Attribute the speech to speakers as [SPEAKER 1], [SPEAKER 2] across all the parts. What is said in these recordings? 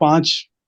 [SPEAKER 1] 5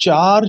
[SPEAKER 1] 4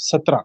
[SPEAKER 1] 17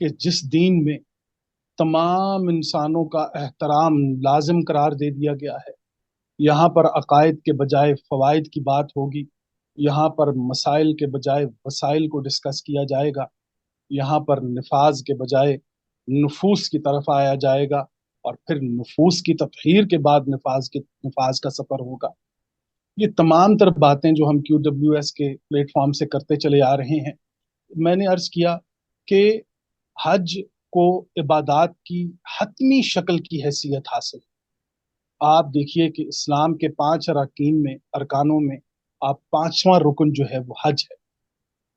[SPEAKER 1] کہ جس دین میں تمام انسانوں کا احترام لازم قرار دے دیا گیا ہے، یہاں پر عقائد کے بجائے فوائد کی بات ہوگی، یہاں پر مسائل کے بجائے وسائل کو ڈسکس کیا جائے گا، یہاں پر نفاذ کے بجائے نفوس کی طرف آیا جائے گا، اور پھر نفوس کی تطہیر کے بعد نفاذ کا سفر ہوگا۔ یہ تمام تر باتیں جو ہم QWS کے پلیٹ فارم سے کرتے چلے آ رہے ہیں، میں نے عرض کیا کہ حج کو عبادات کی حتمی شکل کی حیثیت حاصل ہے۔ آپ دیکھیے کہ اسلام کے 5 ارکانوں میں آپ 5واں رکن جو ہے وہ حج ہے،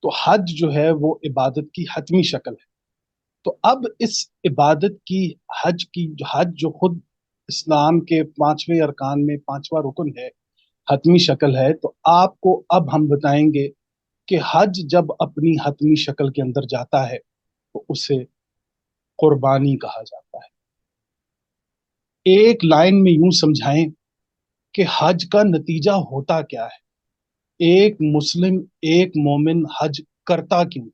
[SPEAKER 1] تو حج جو ہے وہ عبادت کی حتمی شکل ہے۔ تو اب اس عبادت کی حج جو خود اسلام کے 5ویں ارکان میں 5واں رکن ہے، حتمی شکل ہے، تو آپ کو اب ہم بتائیں گے کہ حج جب اپنی حتمی شکل کے اندر جاتا ہے تو اسے قربانی کہا جاتا ہے۔ ایک لائن میں یوں سمجھائیں کہ حج کا نتیجہ ہوتا کیا ہے، ایک مسلم ایک مومن حج کرتا کیوں؟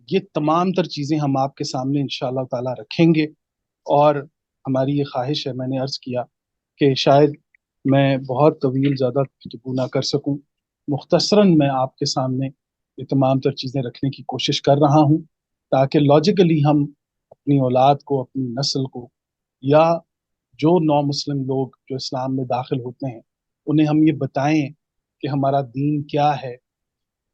[SPEAKER 1] یہ تمام تر چیزیں ہم آپ کے سامنے انشاءاللہ تعالی رکھیں گے، اور ہماری یہ خواہش ہے، میں نے عرض کیا کہ شاید میں بہت طویل زیادہ گفتگو نہ کر سکوں، مختصراً میں آپ کے سامنے یہ تمام تر چیزیں رکھنے کی کوشش کر رہا ہوں تاکہ لاجیکلی ہم اپنی اولاد کو، اپنی نسل کو، یا جو نو مسلم لوگ جو اسلام میں داخل ہوتے ہیں انہیں ہم یہ بتائیں کہ ہمارا دین کیا ہے۔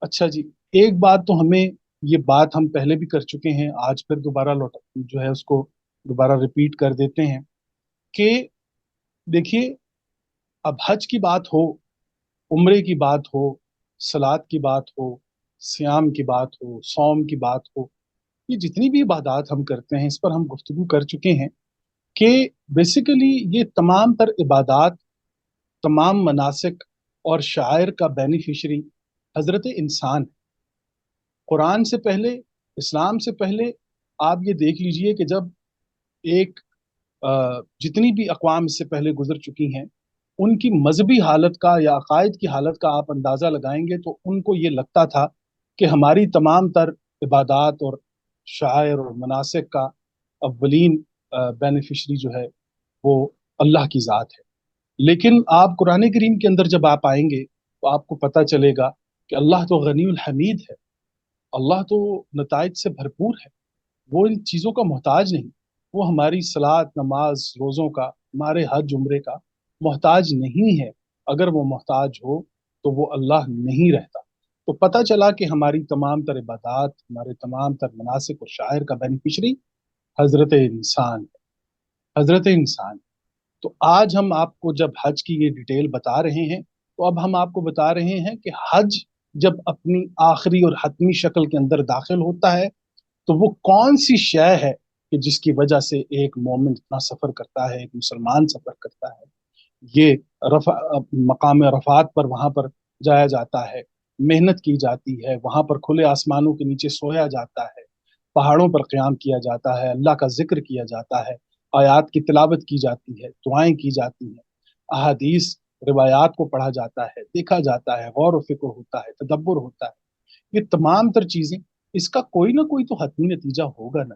[SPEAKER 1] اچھا جی، ایک بات تو ہمیں، یہ بات ہم پہلے بھی کر چکے ہیں، آج پھر دوبارہ جو ہے اس کو دوبارہ ریپیٹ کر دیتے ہیں کہ دیکھیے، اب حج کی بات ہو، عمرے کی بات ہو، صلات کی بات ہو، سیام کی بات ہو، صوم کی بات ہو، یہ جتنی بھی عبادات ہم کرتے ہیں اس پر ہم گفتگو کر چکے ہیں کہ بیسیکلی یہ تمام تر عبادات، تمام مناسک اور شعائر کا بینیفیشری حضرت انسان ہے۔ قرآن سے پہلے، اسلام سے پہلے آپ یہ دیکھ لیجئے کہ جب ایک جتنی بھی اقوام اس سے پہلے گزر چکی ہیں، ان کی مذہبی حالت کا یا عقائد کی حالت کا آپ اندازہ لگائیں گے تو ان کو یہ لگتا تھا کہ ہماری تمام تر عبادات اور شعائر اور مناسک کا اولین بینیفیشری جو ہے وہ اللہ کی ذات ہے۔ لیکن آپ قرآن کریم کے اندر جب آپ آئیں گے تو آپ کو پتہ چلے گا کہ اللہ تو غنی الحمید ہے، اللہ تو نتائج سے بھرپور ہے، وہ ان چیزوں کا محتاج نہیں، وہ ہماری صلات، نماز، روزوں کا، ہمارے حج عمرے کا محتاج نہیں ہے۔ اگر وہ محتاج ہو تو وہ اللہ نہیں رہتا۔ تو پتہ چلا کہ ہماری تمام تر عبادات، ہمارے تمام تر مناسک اور شاعر کا بینیفیشری حضرت انسان ہے، حضرت انسان۔ تو آج ہم آپ کو جب حج کی یہ ڈیٹیل بتا رہے ہیں تو اب ہم آپ کو بتا رہے ہیں کہ حج جب اپنی آخری اور حتمی شکل کے اندر داخل ہوتا ہے تو وہ کون سی شے ہے کہ جس کی وجہ سے ایک مومن اتنا سفر کرتا ہے، ایک مسلمان سفر کرتا ہے۔ یہ مقام رفعات پر، وہاں پر جایا جاتا ہے، محنت کی جاتی ہے، وہاں پر کھلے آسمانوں کے نیچے سویا جاتا ہے، پہاڑوں پر قیام کیا جاتا ہے، اللہ کا ذکر کیا جاتا ہے، آیات کی تلاوت کی جاتی ہے، دعائیں کی جاتی ہیں، احادیث روایات کو پڑھا جاتا ہے، دیکھا جاتا ہے، غور و فکر ہوتا ہے، تدبر ہوتا ہے۔ یہ تمام تر چیزیں، اس کا کوئی نہ کوئی تو حتمی نتیجہ ہوگا نا۔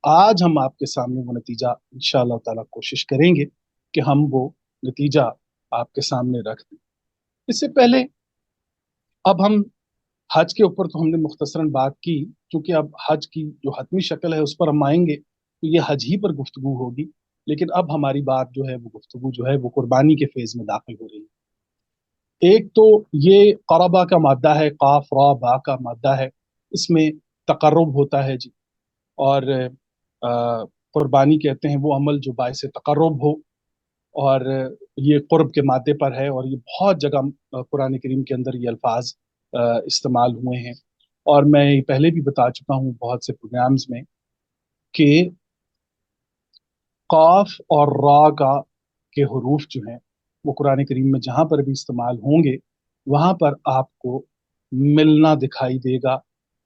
[SPEAKER 1] آج ہم آپ کے سامنے وہ نتیجہ انشاءاللہ تعالی کوشش کریں گے کہ ہم وہ نتیجہ آپ کے سامنے رکھ دیں۔ اس سے پہلے اب ہم حج کے اوپر تو ہم نے مختصراً بات کی، چونکہ اب حج کی جو حتمی شکل ہے اس پر ہم آئیں گے تو یہ حج ہی پر گفتگو ہوگی، لیکن اب ہماری بات جو ہے وہ گفتگو جو ہے وہ قربانی کے فیز میں داخل ہو رہی ہے۔ ایک تو یہ قربہ کا مادہ ہے، قاف را با کا مادہ ہے، اس میں تقرب ہوتا ہے جی، اور قربانی کہتے ہیں وہ عمل جو باعث تقرب ہو، اور یہ قرب کے مادے پر ہے، اور یہ بہت جگہ قرآن کریم کے اندر یہ الفاظ استعمال ہوئے ہیں، اور میں یہ پہلے بھی بتا چکا ہوں بہت سے پروگرامز میں کہ قاف اور را کا کے حروف جو ہیں وہ قرآن کریم میں جہاں پر بھی استعمال ہوں گے وہاں پر آپ کو ملنا دکھائی دے گا،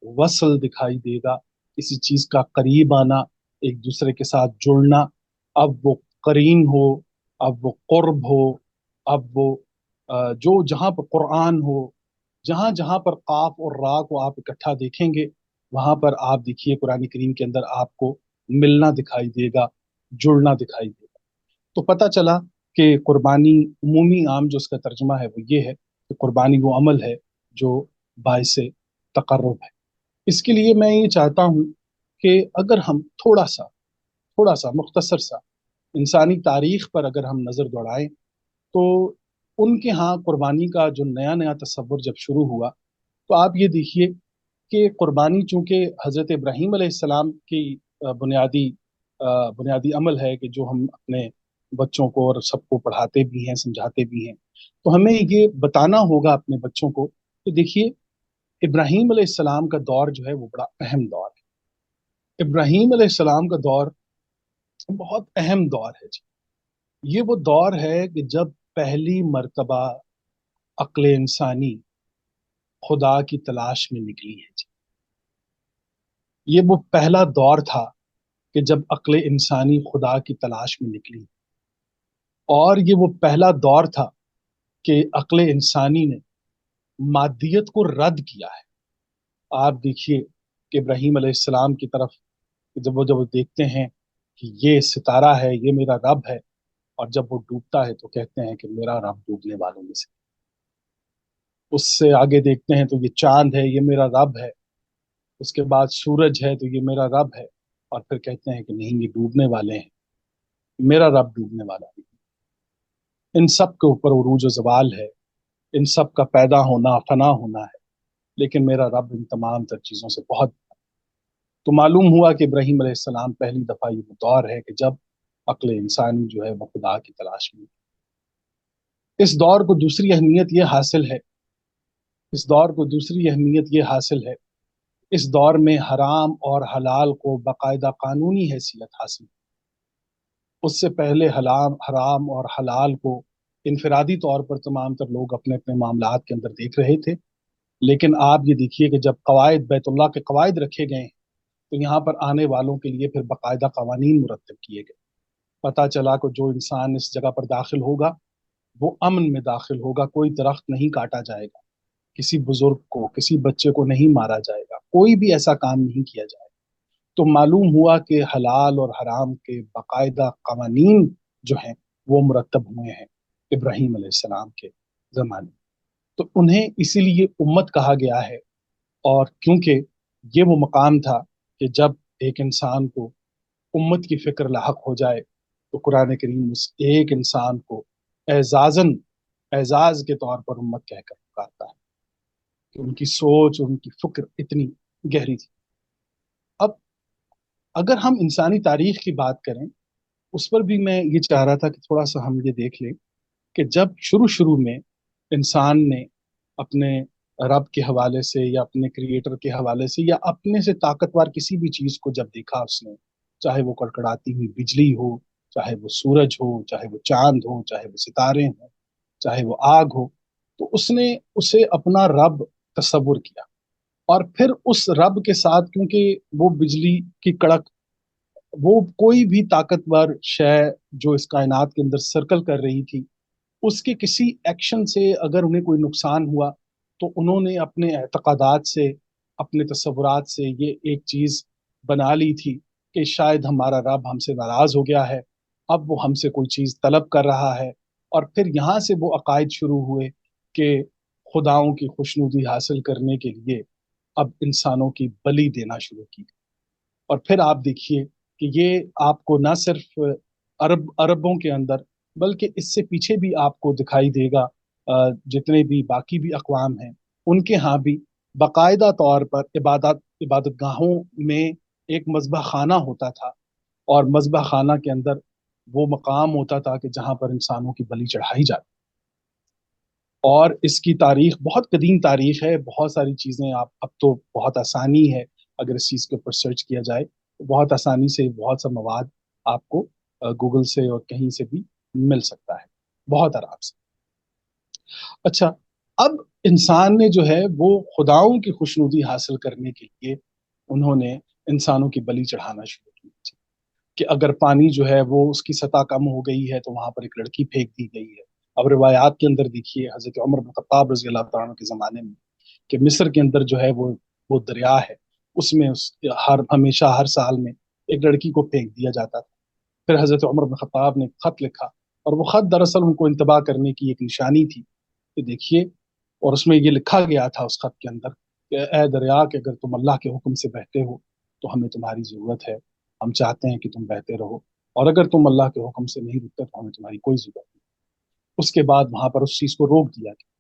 [SPEAKER 1] وصل دکھائی دے گا، کسی چیز کا قریب آنا، ایک دوسرے کے ساتھ جڑنا۔ اب وہ قرین ہو، اب وہ قرب ہو، اب وہ جو جہاں پر قرآن ہو، جہاں جہاں پر قاف اور را کو آپ اکٹھا دیکھیں گے وہاں پر آپ دیکھیے قرآن کریم کے اندر آپ کو ملنا دکھائی دے گا، جڑنا دکھائی دے گا۔ تو پتہ چلا کہ قربانی عمومی عام جو اس کا ترجمہ ہے وہ یہ ہے کہ قربانی وہ عمل ہے جو باعث تقرب ہے۔ اس کے لیے میں یہ چاہتا ہوں کہ اگر ہم تھوڑا سا مختصر سا انسانی تاریخ پر اگر ہم نظر دوڑائیں تو ان کے ہاں قربانی کا جو نیا نیا تصور جب شروع ہوا تو آپ یہ دیکھیے کہ قربانی چونکہ حضرت ابراہیم علیہ السلام کی بنیادی عمل ہے کہ جو ہم اپنے بچوں کو اور سب کو پڑھاتے بھی ہیں، سمجھاتے بھی ہیں، تو ہمیں یہ بتانا ہوگا اپنے بچوں کو کہ دیکھیے ابراہیم علیہ السلام کا دور جو ہے وہ بڑا اہم دور ہے۔ ابراہیم علیہ السلام کا دور بہت اہم دور ہے جی۔ یہ وہ دور ہے کہ جب پہلی مرتبہ عقل انسانی خدا کی تلاش میں نکلی ہے جی۔ یہ وہ پہلا دور تھا کہ جب عقل انسانی خدا کی تلاش میں نکلی، اور یہ وہ پہلا دور تھا کہ عقل انسانی نے مادیت کو رد کیا ہے۔ آپ دیکھیے کہ ابراہیم علیہ السلام کی طرف جب وہ دیکھتے ہیں کہ یہ ستارہ ہے، یہ میرا رب ہے، اور جب وہ ڈوبتا ہے تو کہتے ہیں کہ میرا رب ڈوبنے والوں میں سے۔ اس سے آگے دیکھتے ہیں تو یہ چاند ہے، یہ میرا رب ہے۔ اس کے بعد سورج ہے تو یہ میرا رب ہے، اور پھر کہتے ہیں کہ نہیں، یہ ڈوبنے والے ہیں، میرا رب ڈوبنے والا نہیں۔ ان سب کے اوپر عروج و زوال ہے، ان سب کا پیدا ہونا فنا ہونا ہے، لیکن میرا رب ان تمام تر چیزوں سے بہت۔ تو معلوم ہوا کہ ابراہیم علیہ السلام پہلی دفعہ یہ دور ہے کہ جب عقل انسانی جو ہے وہ خدا کی تلاش میں۔ اس دور کو دوسری اہمیت یہ حاصل ہے، اس دور کو دوسری اہمیت یہ حاصل ہے، اس دور میں حرام اور حلال کو باقاعدہ قانونی حیثیت حاصل۔ اس سے پہلے حرام اور حلال کو انفرادی طور پر تمام تر لوگ اپنے اپنے معاملات کے اندر دیکھ رہے تھے، لیکن آپ یہ دیکھیے کہ جب قواعد بیت اللہ کے قواعد رکھے گئے ہیں تو یہاں پر آنے والوں کے لیے پھر باقاعدہ قوانین مرتب کیے گئے۔ پتہ چلا کہ جو انسان اس جگہ پر داخل ہوگا وہ امن میں داخل ہوگا، کوئی درخت نہیں کاٹا جائے گا، کسی بزرگ کو، کسی بچے کو نہیں مارا جائے گا، کوئی بھی ایسا کام نہیں کیا جائے گا۔ تو معلوم ہوا کہ حلال اور حرام کے باقاعدہ قوانین جو ہیں وہ مرتب ہوئے ہیں ابراہیم علیہ السلام کے زمانے میں۔ تو انہیں اسی لیے امت کہا گیا ہے، اور کیونکہ یہ وہ مقام تھا کہ جب ایک انسان کو امت کی فکر لاحق ہو جائے تو قرآن کریم اس ایک انسان کو اعزاز کے طور پر امت کہہ کر پکارتا ہے کہ ان کی سوچ اور ان کی فکر اتنی گہری تھی۔ اب اگر ہم انسانی تاریخ کی بات کریں اس پر بھی میں یہ چاہ رہا تھا کہ تھوڑا سا ہم یہ دیکھ لیں کہ جب شروع میں انسان نے اپنے رب کے حوالے سے یا اپنے کریٹر کے حوالے سے یا اپنے سے طاقتور کسی بھی چیز کو جب دیکھا اس نے، چاہے وہ کڑکڑاتی ہوئی بجلی ہو، چاہے وہ سورج ہو، چاہے وہ چاند ہو، چاہے وہ ستارے ہوں، چاہے وہ آگ ہو، تو اس نے اسے اپنا رب تصور کیا، اور پھر اس رب کے ساتھ کیونکہ وہ بجلی کی کڑک، وہ کوئی بھی طاقتور شے جو اس کائنات کے اندر سرکل کر رہی تھی، اس کے کسی ایکشن سے اگر انہیں کوئی نقصان ہوا تو انہوں نے اپنے اعتقادات سے، اپنے تصورات سے یہ ایک چیز بنا لی تھی کہ شاید ہمارا رب ہم سے ناراض ہو گیا ہے، اب وہ ہم سے کوئی چیز طلب کر رہا ہے، اور پھر یہاں سے وہ عقائد شروع ہوئے کہ خداؤں کی خوشنودی حاصل کرنے کے لیے اب انسانوں کی بلی دینا شروع کی۔ اور پھر آپ دیکھیے کہ یہ آپ کو نہ صرف عربوں کے اندر بلکہ اس سے پیچھے بھی آپ کو دکھائی دے گا، جتنے بھی باقی بھی اقوام ہیں ان کے ہاں بھی باقاعدہ طور پر عبادت گاہوں میں ایک مذبح خانہ ہوتا تھا، اور مذبح خانہ کے اندر وہ مقام ہوتا تھا کہ جہاں پر انسانوں کی بلی چڑھائی جاتی۔ اور اس کی تاریخ بہت قدیم تاریخ ہے، بہت ساری چیزیں آپ اب تو بہت آسانی ہے اگر اس چیز کے اوپر سرچ کیا جائے تو بہت آسانی سے بہت سا مواد آپ کو گوگل سے اور کہیں سے بھی مل سکتا ہے بہت آرام سے۔ اچھا، اب انسان نے جو ہے وہ خداؤں کی خوشنودی حاصل کرنے کے لیے انہوں نے انسانوں کی بلی چڑھانا شروع کی تھی کہ اگر پانی جو ہے وہ اس کی سطح کم ہو گئی ہے تو وہاں پر ایک لڑکی پھینک دی گئی ہے۔ اب روایات کے اندر دیکھیے حضرت عمر بن خطاب رضی اللہ تعالیٰ عنہ کے زمانے میں کہ مصر کے اندر جو ہے وہ دریا ہے، اس میں ہمیشہ ہر سال میں ایک لڑکی کو پھینک دیا جاتا تھا۔ پھر حضرت عمر بن خطاب نے خط لکھا، اور وہ خط دراصل ان کو انتباہ کرنے کی ایک نشانی تھی کہ دیکھیے، اور اس میں یہ لکھا گیا تھا اس خط کے اندر کہ اے دریا، کہ اگر تم اللہ کے حکم سے بہتے ہو تو ہمیں تمہاری ضرورت ہے، ہم چاہتے ہیں کہ تم بہتے رہو، اور اگر تم اللہ کے حکم سے نہیں رکتے تو ہمیں تمہاری کوئی ضرورت نہیں۔ اس کے بعد وہاں پر اس چیز کو روک دیا گیا۔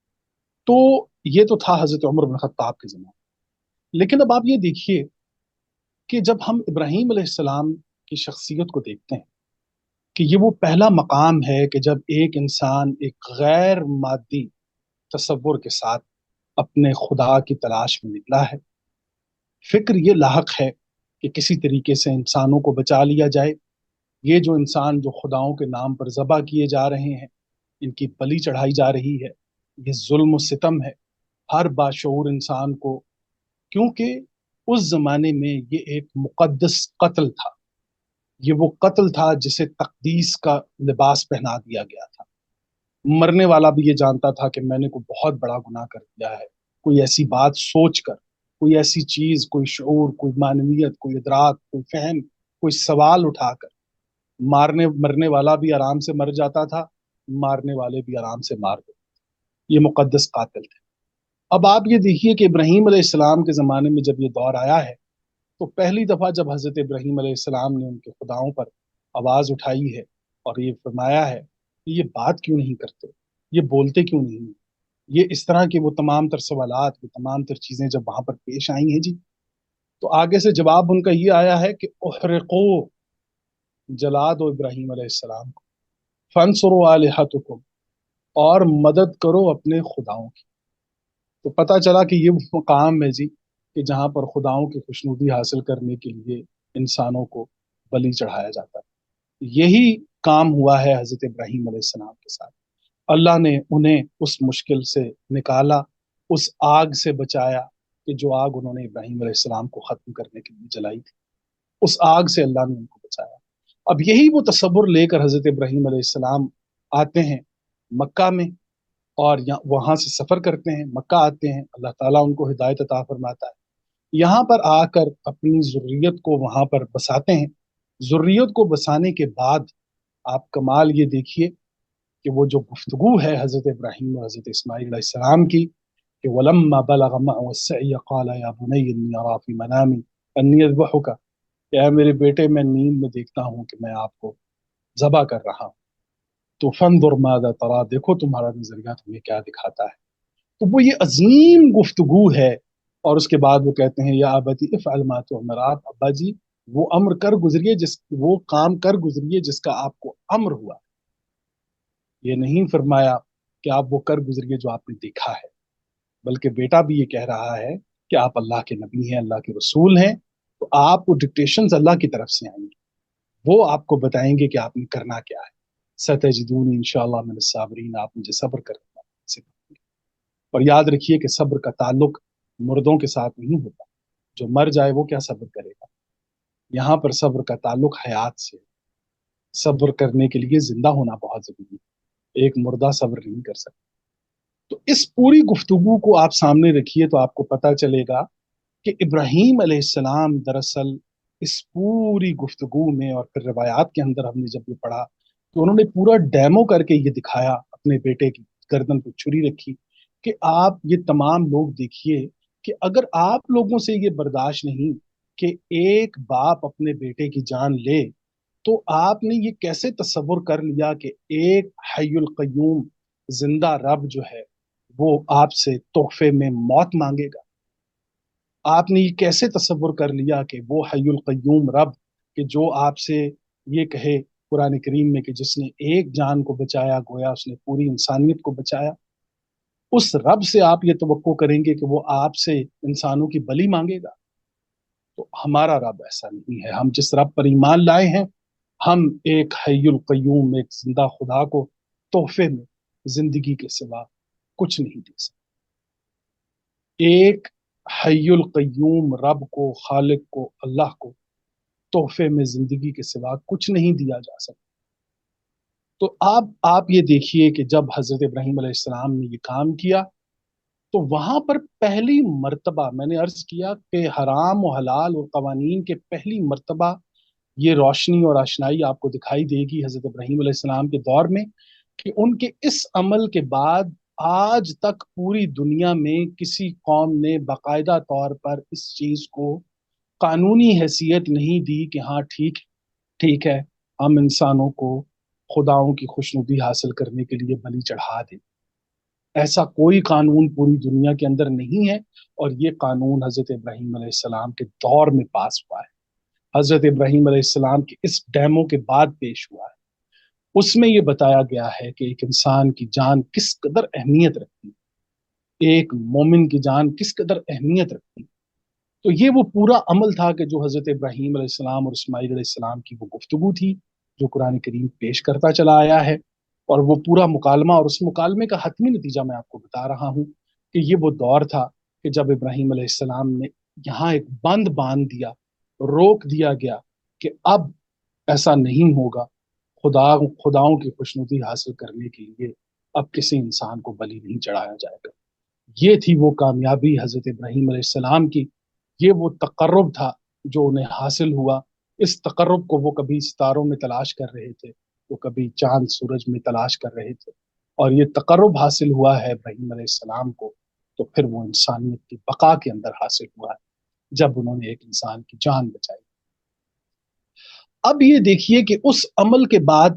[SPEAKER 1] تو یہ تو تھا حضرت عمر بن خطاب کے زمانے۔ لیکن اب آپ یہ دیکھیے کہ جب ہم ابراہیم علیہ السلام کی شخصیت کو دیکھتے ہیں کہ یہ وہ پہلا مقام ہے کہ جب ایک انسان ایک غیر مادی تصور کے ساتھ اپنے خدا کی تلاش میں نکلا ہے، فکر یہ لاحق ہے کہ کسی طریقے سے انسانوں کو بچا لیا جائے، یہ جو انسان جو خداؤں کے نام پر ذبح کیے جا رہے ہیں، ان کی بلی چڑھائی جا رہی ہے، یہ ظلم و ستم ہے ہر باشعور انسان کو، کیونکہ اس زمانے میں یہ ایک مقدس قتل تھا، یہ وہ قتل تھا جسے تقدیس کا لباس پہنا دیا گیا تھا۔ مرنے والا بھی یہ جانتا تھا کہ میں نے کوئی بہت بڑا گناہ کر دیا ہے، کوئی ایسی بات سوچ کر، کوئی ایسی چیز، کوئی شعور، کوئی معنویت، کوئی ادراک، کوئی فہم، کوئی سوال اٹھا کر مرنے والا بھی آرام سے مر جاتا تھا، مارنے والے بھی آرام سے مار دیتے۔ یہ مقدس قاتل تھے۔ اب آپ یہ دیکھیے کہ ابراہیم علیہ السلام کے زمانے میں جب یہ دور آیا ہے تو پہلی دفعہ جب حضرت ابراہیم علیہ السلام نے ان کے خداؤں پر آواز اٹھائی ہے اور یہ فرمایا ہے کہ یہ بات کیوں نہیں کرتے، یہ بولتے کیوں نہیں، یہ اس طرح کے وہ تمام تر سوالات، وہ تمام تر چیزیں جب وہاں پر پیش آئی ہیں جی، تو آگے سے جواب ان کا یہ آیا ہے کہ احرقو، جلا دو ابراہیم علیہ السلام کو، فانصروا آلہتکم، اور مدد کرو اپنے خداؤں کی۔ تو پتہ چلا کہ یہ وہ مقام ہے جی کہ جہاں پر خداؤں کی خوشنودی حاصل کرنے کے لیے انسانوں کو بلی چڑھایا جاتا ہے۔ یہی کام ہوا ہے حضرت ابراہیم علیہ السلام کے ساتھ۔ اللہ نے انہیں اس مشکل سے نکالا، اس آگ سے بچایا کہ جو آگ انہوں نے ابراہیم علیہ السلام کو ختم کرنے کے لیے جلائی تھی، اس آگ سے اللہ نے ان کو بچایا۔ اب یہی وہ تصور لے کر حضرت ابراہیم علیہ السلام آتے ہیں مکہ میں، اور وہاں سے سفر کرتے ہیں، مکہ آتے ہیں، اللہ تعالیٰ ان کو ہدایت عطا فرماتا ہے، یہاں پر آ کر اپنی ذریت کو وہاں پر بساتے ہیں۔ ذریت کو بسانے کے بعد آپ کمال یہ دیکھیے کہ وہ جو گفتگو ہے حضرت ابراہیم اور حضرت اسماعیل علیہ السلام کی کہ وَلَمَّا بَلَغَ مَعَهُ السَّعْيَ قَالَ يَا بُنَيَّ إِنِّي أَرَىٰ فِي مَنَامِي أَنِّي أَذْبَحُكَ، کہ اے میرے بیٹے، میں نیند میں دیکھتا ہوں کہ میں آپ کو ذبح کر رہا ہوں، تو فَانظُرْ مَاذَا تَرَىٰ، دیکھو تمہارا نظریہ تمہیں کیا دکھاتا ہے۔ تو وہ یہ عظیم گفتگو ہے، اور اس کے بعد وہ کہتے ہیں یا ابتی افعل ما تؤمر، آپ ابا جی وہ امر کر گزریے، وہ کام کر گزریے جس کا آپ کو امر ہوا۔ یہ نہیں فرمایا کہ آپ وہ کر گزریے جو آپ نے دیکھا ہے، بلکہ بیٹا بھی یہ کہہ رہا ہے کہ آپ اللہ کے نبی ہیں، اللہ کے رسول ہیں، تو آپ کو ڈکٹیشنز اللہ کی طرف سے آئیں گی، وہ آپ کو بتائیں گے کہ آپ نے کرنا کیا ہے۔ ستجدونی انشاءاللہ من الصابرین، آپ مجھے صبر کرنا سکھائیں گے۔ اور یاد رکھیے کہ صبر کا تعلق مردوں کے ساتھ نہیں ہوتا، جو مر جائے وہ کیا صبر کرے گا، یہاں پر صبر کا تعلق حیات سے۔ صبر کرنے کے لیے زندہ ہونا بہت ضروری ہے، ایک مردہ صبر نہیں کر سکتا۔ تو اس پوری گفتگو کو آپ سامنے رکھیے تو آپ کو پتہ چلے گا کہ ابراہیم علیہ السلام دراصل اس پوری گفتگو میں، اور پھر روایات کے اندر ہم نے جب یہ پڑھا تو انہوں نے پورا ڈیمو کر کے یہ دکھایا، اپنے بیٹے کی گردن پہ چھری رکھی کہ آپ یہ تمام لوگ دیکھیے کہ اگر آپ لوگوں سے یہ برداشت نہیں کہ ایک باپ اپنے بیٹے کی جان لے، تو آپ نے یہ کیسے تصور کر لیا کہ ایک حی القیوم زندہ رب جو ہے وہ آپ سے تحفے میں موت مانگے گا؟ آپ نے یہ کیسے تصور کر لیا کہ وہ حی القیوم رب کہ جو آپ سے یہ کہے قرآن کریم میں کہ جس نے ایک جان کو بچایا گویا اس نے پوری انسانیت کو بچایا، اس رب سے آپ یہ توقع کریں گے کہ وہ آپ سے انسانوں کی بلی مانگے گا؟ تو ہمارا رب ایسا نہیں ہے۔ ہم جس رب پر ایمان لائے ہیں، ہم ایک حی القیوم، ایک زندہ خدا کو تحفے میں زندگی کے سوا کچھ نہیں دے سکتے۔ ایک حی القیوم رب کو، خالق کو، اللہ کو تحفے میں زندگی کے سوا کچھ نہیں دیا جا سکتا۔ تو آپ یہ دیکھیے کہ جب حضرت ابراہیم علیہ السلام نے یہ کام کیا تو وہاں پر پہلی مرتبہ میں نے عرض کیا کہ حرام و حلال اور قوانین کے پہلی مرتبہ یہ روشنی اور آشنائی آپ کو دکھائی دے گی حضرت ابراہیم علیہ السلام کے دور میں، کہ ان کے اس عمل کے بعد آج تک پوری دنیا میں کسی قوم نے باقاعدہ طور پر اس چیز کو قانونی حیثیت نہیں دی کہ ہاں ٹھیک ٹھیک ہے، ہم انسانوں کو خداؤں کی خوشنودی حاصل کرنے کے لیے بلی چڑھا دیں۔ ایسا کوئی قانون پوری دنیا کے اندر نہیں ہے، اور یہ قانون حضرت ابراہیم علیہ السلام کے دور میں پاس ہوا ہے، حضرت ابراہیم علیہ السلام کے اس ڈیمو کے بعد پیش ہوا ہے۔ اس میں یہ بتایا گیا ہے کہ ایک انسان کی جان کس قدر اہمیت رکھتی ہے، ایک مومن کی جان کس قدر اہمیت رکھتی ہے۔ تو یہ وہ پورا عمل تھا کہ جو حضرت ابراہیم علیہ السلام اور اسماعیل علیہ السلام کی وہ گفتگو تھی جو قرآن کریم پیش کرتا چلا آیا ہے، اور وہ پورا مکالمہ، اور اس مکالمے کا حتمی نتیجہ میں آپ کو بتا رہا ہوں کہ یہ وہ دور تھا کہ جب ابراہیم علیہ السلام نے یہاں ایک بند باندھ دیا، روک دیا گیا کہ اب ایسا نہیں ہوگا، خداؤں کی خوشنودی حاصل کرنے کے لیے اب کسی انسان کو بلی نہیں چڑھایا جائے گا۔ یہ تھی وہ کامیابی حضرت ابراہیم علیہ السلام کی، یہ وہ تقرب تھا جو انہیں حاصل ہوا۔ اس تقرب کو وہ کبھی ستاروں میں تلاش کر رہے تھے، وہ کبھی چاند سورج میں تلاش کر رہے تھے، اور یہ تقرب حاصل ہوا ہے ابراہیم علیہ السلام کو، تو پھر وہ انسانیت کی بقا کے اندر حاصل ہوا ہے جب انہوں نے ایک انسان کی جان بچائی۔ اب یہ دیکھیے کہ اس عمل کے بعد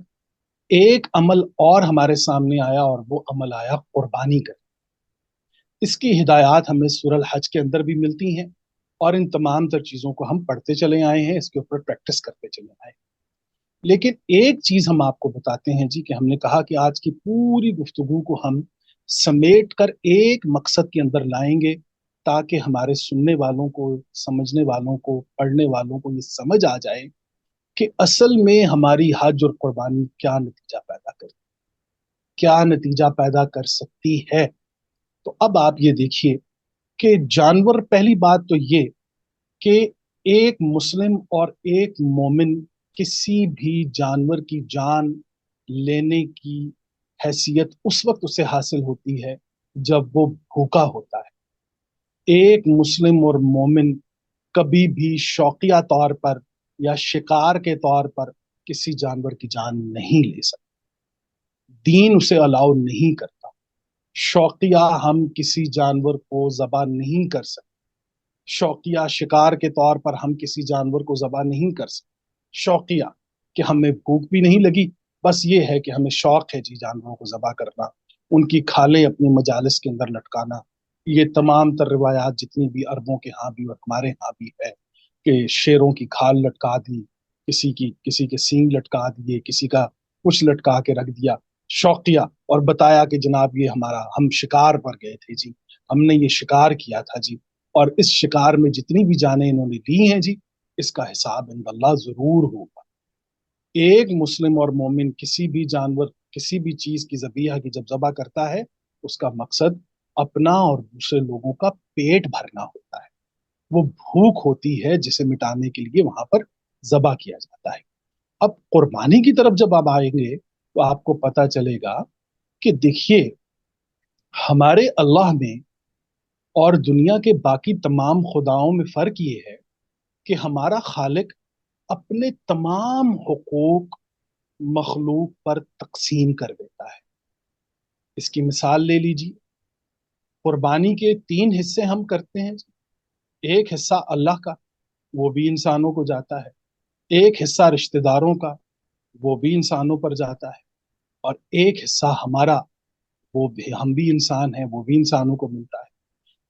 [SPEAKER 1] ایک عمل اور ہمارے سامنے آیا، اور وہ عمل آیا قربانی کا۔ اس کی ہدایات ہمیں سورہ الحج کے اندر بھی ملتی ہیں، اور ان تمام تر چیزوں کو ہم پڑھتے چلے آئے ہیں، اس کے اوپر پریکٹس کرتے چلے آئے ہیں۔ لیکن ایک چیز ہم آپ کو بتاتے ہیں جی، کہ ہم نے کہا کہ آج کی پوری گفتگو کو ہم سمیٹ کر ایک مقصد کے اندر لائیں گے، تاکہ ہمارے سننے والوں کو، سمجھنے والوں کو، پڑھنے والوں کو یہ سمجھ آ جائے کہ اصل میں ہماری حج اور قربانی کیا نتیجہ پیدا کرتی، کیا نتیجہ پیدا کر سکتی ہے۔ تو اب آپ یہ دیکھیے کہ جانور، پہلی بات تو یہ کہ ایک مسلم اور ایک مومن کسی بھی جانور کی جان لینے کی حیثیت اس وقت اسے حاصل ہوتی ہے جب وہ بھوکا ہوتا ہے۔ ایک مسلم اور مومن کبھی بھی شوقیہ طور پر یا شکار کے طور پر کسی جانور کی جان نہیں لے سکتا، دین اسے الاؤ نہیں کرتا۔ شوقیہ ہم کسی جانور کو ذبح نہیں کر سکتے، شوقیہ شکار کے طور پر ہم کسی جانور کو ذبح نہیں کر سکتے، شوقیہ کہ ہمیں بھوک بھی نہیں لگی، بس یہ ہے کہ ہمیں شوق ہے جی جانوروں کو ذبح کرنا، ان کی کھالیں اپنی مجالس کے اندر لٹکانا۔ یہ تمام تر روایات جتنی بھی عربوں کے ہاں بھی اور ہمارے ہاں بھی ہے کہ شیروں کی کھال لٹکا دی، کسی کے سینگ لٹکا دیے، کسی کا کچھ لٹکا کے رکھ دیا، شوقیہ، اور بتایا کہ جناب یہ ہم شکار پر گئے تھے جی، ہم نے یہ شکار کیا تھا جی، اور اس شکار میں جتنی بھی جانیں انہوں نے لی ہیں جی، اس کا حساب عند اللہ ضرور ہوگا۔ ایک مسلم اور مومن کسی بھی جانور، کسی بھی چیز کی ذبیحہ کی جب ذبح کرتا ہے، اس کا مقصد اپنا اور دوسرے لوگوں کا پیٹ بھرنا ہوتا ہے، وہ بھوک ہوتی ہے جسے مٹانے کے لیے وہاں پر ذبح کیا جاتا ہے۔ اب قربانی کی طرف جب آپ آئیں گے تو آپ کو پتا چلے گا کہ دیکھیے، ہمارے اللہ میں اور دنیا کے باقی تمام خداؤں میں فرق یہ ہے کہ ہمارا خالق اپنے تمام حقوق مخلوق پر تقسیم کر دیتا ہے۔ اس کی مثال لے لیجیے، قربانی کے 3 حصے ہم کرتے ہیں، ایک حصہ اللہ کا، وہ بھی انسانوں کو جاتا ہے، ایک حصہ رشتہ داروں کا، وہ بھی انسانوں پر جاتا ہے، اور ایک حصہ ہمارا، وہ بھی، ہم بھی انسان ہیں، وہ بھی انسانوں کو ملتا ہے۔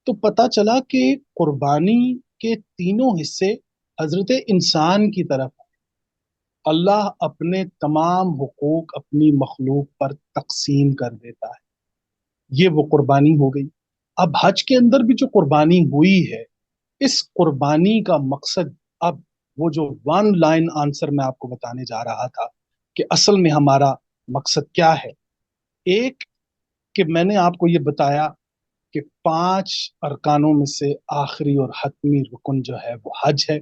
[SPEAKER 1] تو پتا چلا کہ قربانی کے تینوں حصے حضرت انسان کی طرف اللہ اپنے تمام حقوق اپنی مخلوق پر تقسیم کر دیتا ہے۔ یہ وہ قربانی ہو گئی۔ اب حج کے اندر بھی جو قربانی ہوئی ہے، اس قربانی کا مقصد، اب وہ جو 1 لائن آنسر میں آپ کو بتانے جا رہا تھا کہ اصل میں ہمارا مقصد کیا ہے، ایک کہ میں نے آپ کو یہ بتایا کہ 5 ارکانوں میں سے آخری اور حتمی رکن جو ہے وہ حج ہے۔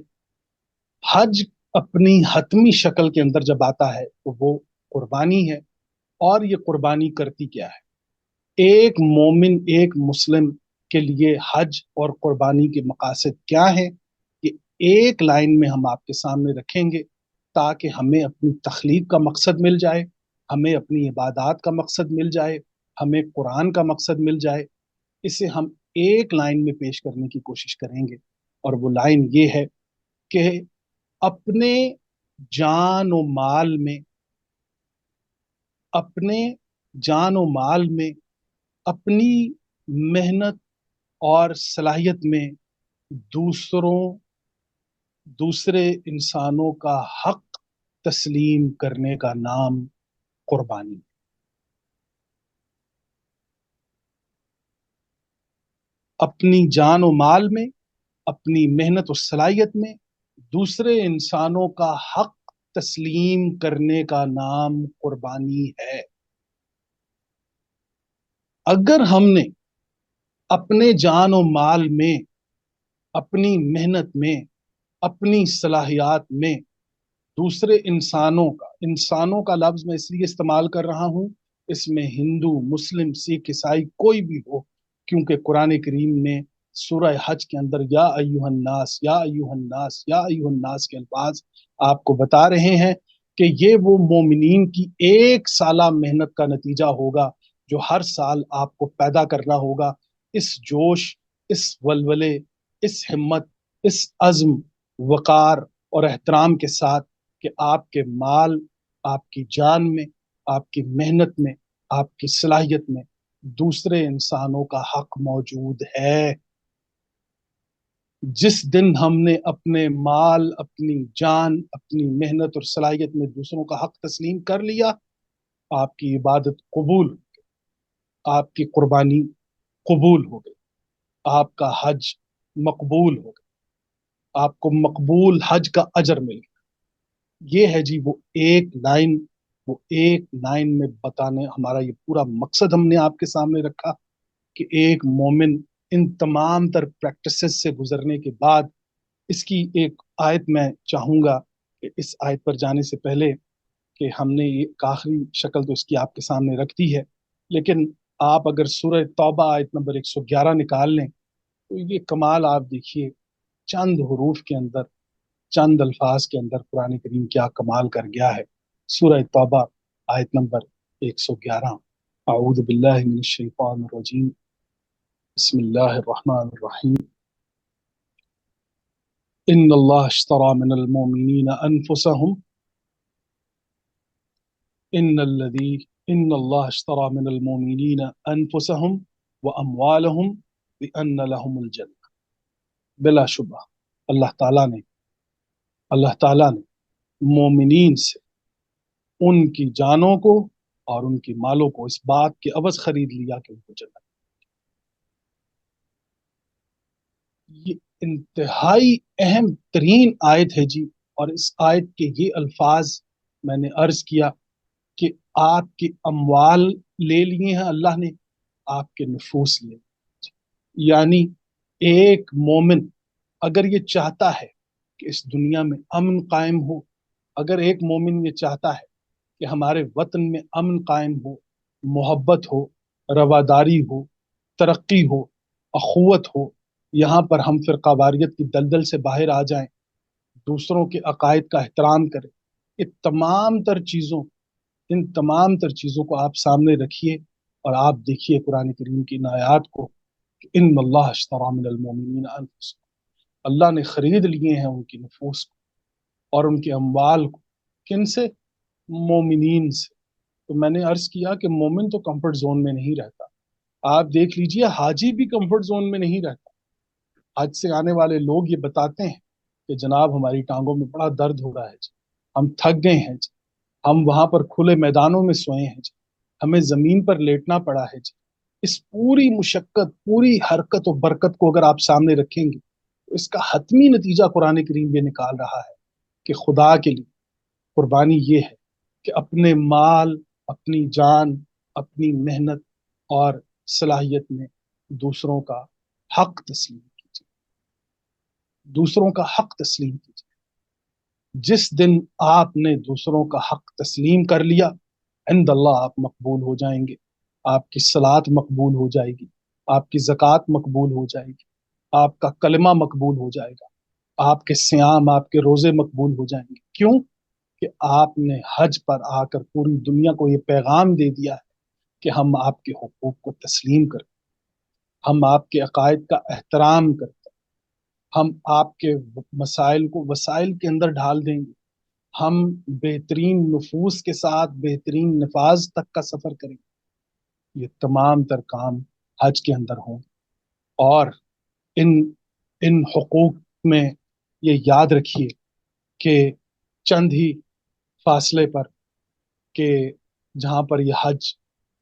[SPEAKER 1] حج اپنی حتمی شکل کے اندر جب آتا ہے تو وہ قربانی ہے، اور یہ قربانی کرتی کیا ہے؟ ایک مومن، ایک مسلم کے لیے حج اور قربانی کے مقاصد کیا ہیں، یہ ایک لائن میں ہم آپ کے سامنے رکھیں گے تاکہ ہمیں اپنی تخلیق کا مقصد مل جائے، ہمیں اپنی عبادات کا مقصد مل جائے، ہمیں قرآن کا مقصد مل جائے۔ اسے ہم ایک لائن میں پیش کرنے کی کوشش کریں گے، اور وہ لائن یہ ہے کہ اپنے جان و مال میں، اپنے جان و مال میں، اپنی محنت اور صلاحیت میں دوسرے انسانوں کا حق تسلیم کرنے کا نام قربانی۔ اپنی جان و مال میں، اپنی محنت و صلاحیت میں دوسرے انسانوں کا حق تسلیم کرنے کا نام قربانی ہے۔ اگر ہم نے اپنے جان و مال میں، اپنی محنت میں، اپنی صلاحیات میں دوسرے انسانوں کا لفظ میں اس لیے استعمال کر رہا ہوں، اس میں ہندو، مسلم، سکھ، عیسائی کوئی بھی ہو، کیونکہ قرآن کریم میں سورہ حج کے اندر یا ایھا الناس، یا ایھا الناس، یا ایھا الناس کے الفاظ آپ کو بتا رہے ہیں کہ یہ وہ مومنین کی ایک سالہ محنت کا نتیجہ ہوگا جو ہر سال آپ کو پیدا کرنا ہوگا، اس جوش، اس ولولے، اس ہمت، اس عزم، وقار اور احترام کے ساتھ کہ آپ کے مال، آپ کی جان میں، آپ کی محنت میں، آپ کی صلاحیت میں دوسرے انسانوں کا حق موجود ہے۔ جس دن ہم نے اپنے مال، اپنی جان، اپنی محنت اور صلاحیت میں دوسروں کا حق تسلیم کر لیا، آپ کی عبادت قبول، آپ کی قربانی قبول ہو گئی، آپ کا حج مقبول ہو گیا، آپ کو مقبول حج کا اجر مل گیا۔ یہ ہے جی وہ ایک لائن میں بتانے، ہمارا یہ پورا مقصد ہم نے آپ کے سامنے رکھا کہ ایک مومن ان تمام تر پریکٹسز سے گزرنے کے بعد اس کی ایک آیت میں چاہوں گا کہ اس آیت پر جانے سے پہلے کہ ہم نے ایک آخری شکل تو اس کی آپ کے سامنے رکھ دی ہے، لیکن آپ اگر سورہ توبہ آیت نمبر 111 نکال لیں تو یہ کمال آپ دیکھیے، چند حروف کے اندر، چند الفاظ کے اندر قرآن کریم کیا کمال کر گیا ہے۔ سورہ توبہ آیت نمبر 111، اعوذ باللہ من الشیطان الرجیم، بسم اللہ الرحمن الرحیم، ان اللہ اشترى من المؤمنین انفسهم ان اللہ اشترى من المؤمنین انفسهم واموالهم بان لهم الجنہ۔ بلا شبہ اللہ تعالیٰ نے مومنین سے ان کی جانوں کو اور ان کی مالوں کو اس بات کے عوض خرید لیا کہ ان کو جنت۔ یہ انتہائی اہم ترین آیت ہے جی، اور اس آیت کے یہ الفاظ میں نے عرض کیا کہ آپ کے اموال لے لیے ہیں اللہ نے، آپ کے نفوس لے لیے۔ یعنی ایک مومن اگر یہ چاہتا ہے کہ اس دنیا میں امن قائم ہو، اگر ایک مومن یہ چاہتا ہے کہ ہمارے وطن میں امن قائم ہو، محبت ہو، رواداری ہو، ترقی ہو، اخوت ہو، یہاں پر ہم فرقہ واریت کی دلدل سے باہر آ جائیں، دوسروں کے عقائد کا احترام کریں، ان تمام تر چیزوں کو آپ سامنے رکھیے اور آپ دیکھیے قرآن کریم کی ان آیات کو کہ ان اللہ اشتری من المؤمنین انفسهم، اللہ نے خرید لیے ہیں ان کی نفوس کو اور ان کے اموال کو۔ کن سے؟ مومنین سے۔ تو میں نے عرض کیا کہ مومن تو کمفرٹ زون میں نہیں رہتا، آپ دیکھ لیجئے حاجی بھی کمفرٹ زون میں نہیں رہتا۔ حج سے آنے والے لوگ یہ بتاتے ہیں کہ جناب ہماری ٹانگوں میں بڑا درد ہو رہا ہے جی، ہم تھک گئے ہیں جی، ہم وہاں پر کھلے میدانوں میں سوئے ہیں جی، ہمیں زمین پر لیٹنا پڑا ہے جی۔ اس پوری مشقت، پوری حرکت و برکت کو اگر آپ سامنے رکھیں گے تو اس کا حتمی نتیجہ قرآن کریم یہ نکال رہا ہے کہ خدا کے لیے قربانی یہ ہے کہ اپنے مال، اپنی جان، اپنی محنت اور صلاحیت میں دوسروں کا حق تسلیم کیجیے، دوسروں کا حق تسلیم کیجیے۔ جس دن آپ نے دوسروں کا حق تسلیم کر لیا، عند اللہ آپ مقبول ہو جائیں گے، آپ کی صلات مقبول ہو جائے گی، آپ کی زکوٰۃ مقبول ہو جائے گی، آپ کا کلمہ مقبول ہو جائے گا، آپ کے صیام، آپ کے روزے مقبول ہو جائیں گے۔ کیوں؟ کہ آپ نے حج پر آ کر پوری دنیا کو یہ پیغام دے دیا ہے کہ ہم آپ کے حقوق کو تسلیم کریں، ہم آپ کے عقائد کا احترام کرتے ہیں، ہم آپ کے مسائل کو وسائل کے اندر ڈھال دیں گے، ہم بہترین نفوس کے ساتھ بہترین نفاذ تک کا سفر کریں گے۔ یہ تمام تر کام حج کے اندر ہوں، اور ان ان حقوق میں یہ یاد رکھیے کہ چند ہی فاصلے پر، کہ جہاں پر یہ حج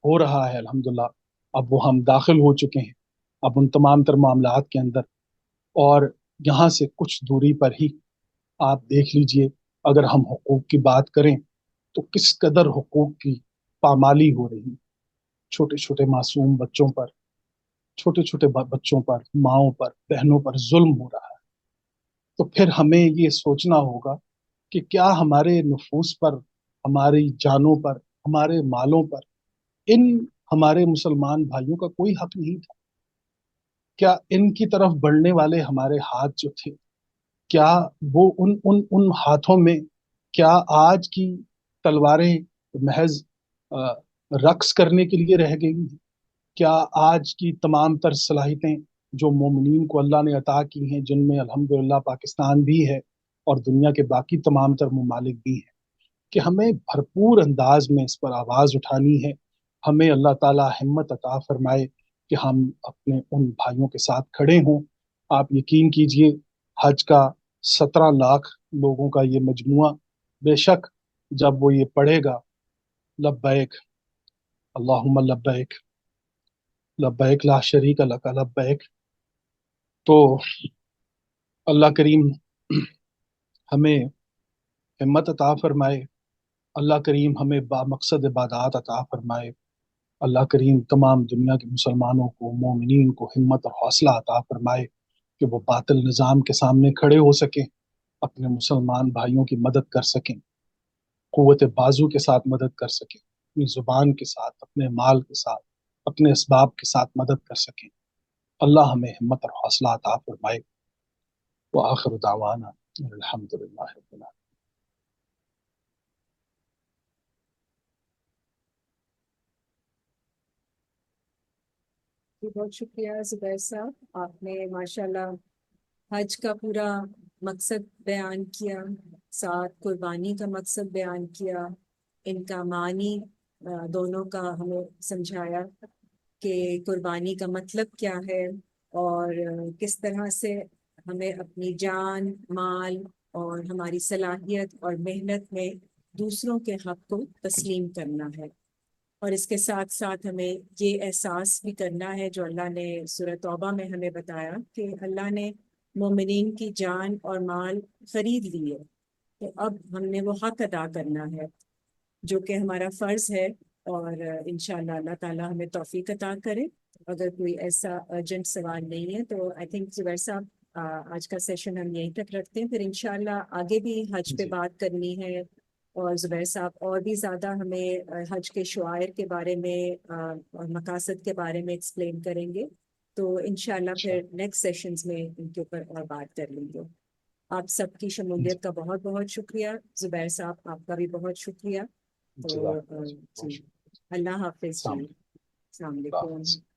[SPEAKER 1] ہو رہا ہے الحمدللہ، اب وہ ہم داخل ہو چکے ہیں اب ان تمام تر معاملات کے اندر، اور یہاں سے کچھ دوری پر ہی آپ دیکھ لیجئے اگر ہم حقوق کی بات کریں تو کس قدر حقوق کی پامالی ہو رہی، چھوٹے چھوٹے معصوم بچوں پر، چھوٹے چھوٹے بچوں پر، ماؤں پر، بہنوں پر ظلم ہو رہا ہے۔ تو پھر ہمیں یہ سوچنا ہوگا کہ کیا ہمارے نفوس پر، ہماری جانوں پر، ہمارے مالوں پر ان ہمارے مسلمان بھائیوں کا کوئی حق نہیں تھا؟ کیا ان کی طرف بڑھنے والے ہمارے ہاتھ جو تھے، کیا وہ ان ہاتھوں میں کیا آج کی تلواریں محض رقص کرنے کے لیے رہ گئی ہیں؟ کیا آج کی تمام تر صلاحیتیں جو مومنین کو اللہ نے عطا کی ہیں، جن میں الحمدللہ پاکستان بھی ہے اور دنیا کے باقی تمام تر ممالک بھی ہیں، کہ ہمیں بھرپور انداز میں اس پر آواز اٹھانی ہے؟ ہمیں اللہ تعالی ہمت عطا فرمائے کہ ہم اپنے ان بھائیوں کے ساتھ کھڑے ہوں۔ آپ یقین کیجئے حج کا 17 لاکھ لوگوں کا یہ مجموعہ، بے شک جب وہ یہ پڑھے گا لبیک اللہم لبیک لبیک لا شریک لک لبیک، تو اللہ کریم ہمیں ہمت عطا فرمائے، اللہ کریم ہمیں با مقصد عبادات عطا فرمائے، اللہ کریم تمام دنیا کے مسلمانوں کو، مومنین کو ہمت اور حوصلہ عطا فرمائے کہ وہ باطل نظام کے سامنے کھڑے ہو سکیں، اپنے مسلمان بھائیوں کی مدد کر سکیں، قوت بازو کے ساتھ مدد کر سکیں، اپنی زبان کے ساتھ، اپنے مال کے ساتھ، اپنے اسباب کے ساتھ مدد کر سکیں۔ اللہ ہمیں ہمت اور حوصلہ عطا فرمائے۔ وآخر دعوانا الحمدللہ رب العالمین۔
[SPEAKER 2] بہت شکریہ زبیر صاحب، آپ نے ماشاءاللہ حج کا پورا مقصد بیان کیا، ساتھ قربانی کا مقصد بیان کیا، ان کا معنی دونوں کا ہمیں سمجھایا کہ قربانی کا مطلب کیا ہے، اور کس طرح سے ہمیں اپنی جان، مال اور ہماری صلاحیت اور محنت میں دوسروں کے حق کو تسلیم کرنا ہے۔ اور اس کے ساتھ ساتھ ہمیں یہ احساس بھی کرنا ہے جو اللہ نے سورہ توبہ میں ہمیں بتایا کہ اللہ نے مومنین کی جان اور مال خرید لیے، تو اب ہم نے وہ حق ادا کرنا ہے جو کہ ہمارا فرض ہے، اور انشاءاللہ اللہ تعالیٰ ہمیں توفیق عطا کرے۔ اگر کوئی ایسا ارجنٹ سوال نہیں ہے تو آئی تھنک زبیر صاحب آج کا سیشن ہم یہیں تک رکھتے ہیں، پھر انشاءاللہ آگے بھی حج پہ
[SPEAKER 1] جی
[SPEAKER 2] بات کرنی ہے، اور زبیر صاحب اور بھی زیادہ ہمیں حج کے شعائر کے بارے میں اور مقاصد کے بارے میں ایکسپلین کریں گے، تو انشاءاللہ پھر نیکسٹ سیشنز میں ان کے اوپر اور بات کر لیں گے۔ آپ سب کی شمولیت کا بہت بہت شکریہ، زبیر صاحب آپ کا بھی بہت شکریہ۔ تو
[SPEAKER 1] جزاک اللہ،
[SPEAKER 2] جی، اللہ حافظ جی،
[SPEAKER 1] السلام
[SPEAKER 2] السلام
[SPEAKER 1] علیکم۔
[SPEAKER 2] علیکم۔